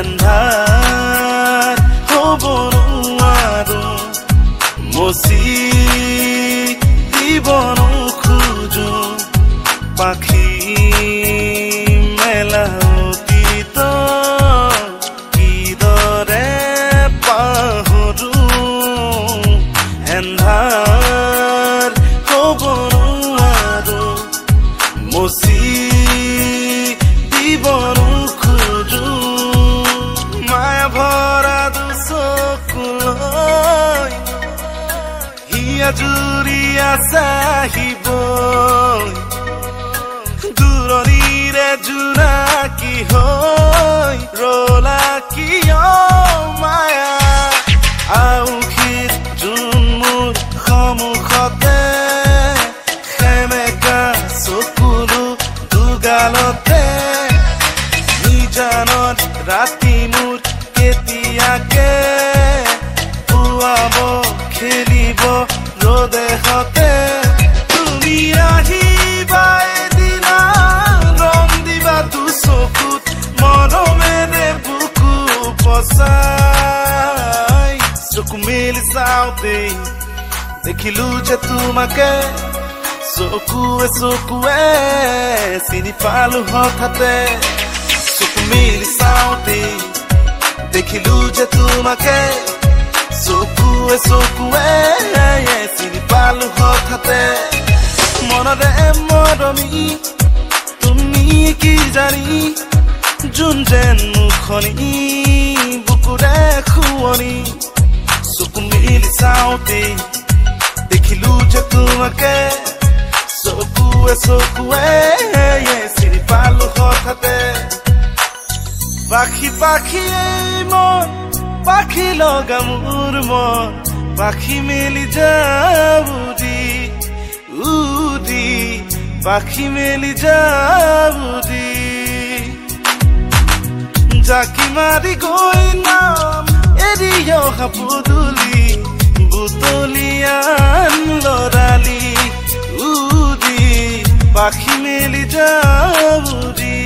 এন্ধাৰ হ'ব নোৱাৰো মচি দিব নোখোজো পাখি মেলা অতীত কিদৰে পাহৰো এন্ধাৰ হ'ব নোৱাৰো মচি দিব নোখোজো মায়া ভৰা দুচকুলৈ হিয়া জুৰিয়া চাহিব দূৰণিৰে জোনাকী হৈ ৰলা কিয় মায়া আউসীত যোন মোৰ সন্মুখতে সেমেকা চকুলো দুগালতে নিজানত ৰাতি মোৰ কেতিয়াকে পুৱাব খেলিব ৰদেহতে তুমি আহিবা এদিনা ৰং দিবা তো চকুত মৰমেৰে বুকু পচাই চকু মেলি চাওঁতে দেখিলো যে তোমাকে চকুৱে চকুৱে চিনি পালো হঠাতে চকু মেলি চাওঁতে দেখিলো যে তোমাকে চকুৱে চকুৱে চিনি পালো হঠাতে মনৰে মৰমি তুমি কি জানি যোন যেন মুখনি বুকুৰে খুৱনি চকু মেলি চাওঁতে দেখিলো যে তোমাকে চকুৱে চকুৱে চিনি পালো হঠাতে পাখি পাখি মন পাখি লগা মোৰ মন পাখি মেলি যাবুদি উদি পাখি মেলি যাবুদি জাকি মাৰি গৈ নাম এৰি অহা পদূলি বুটলিয়ান লৰালি উদি পাখি মেলি যাবুদি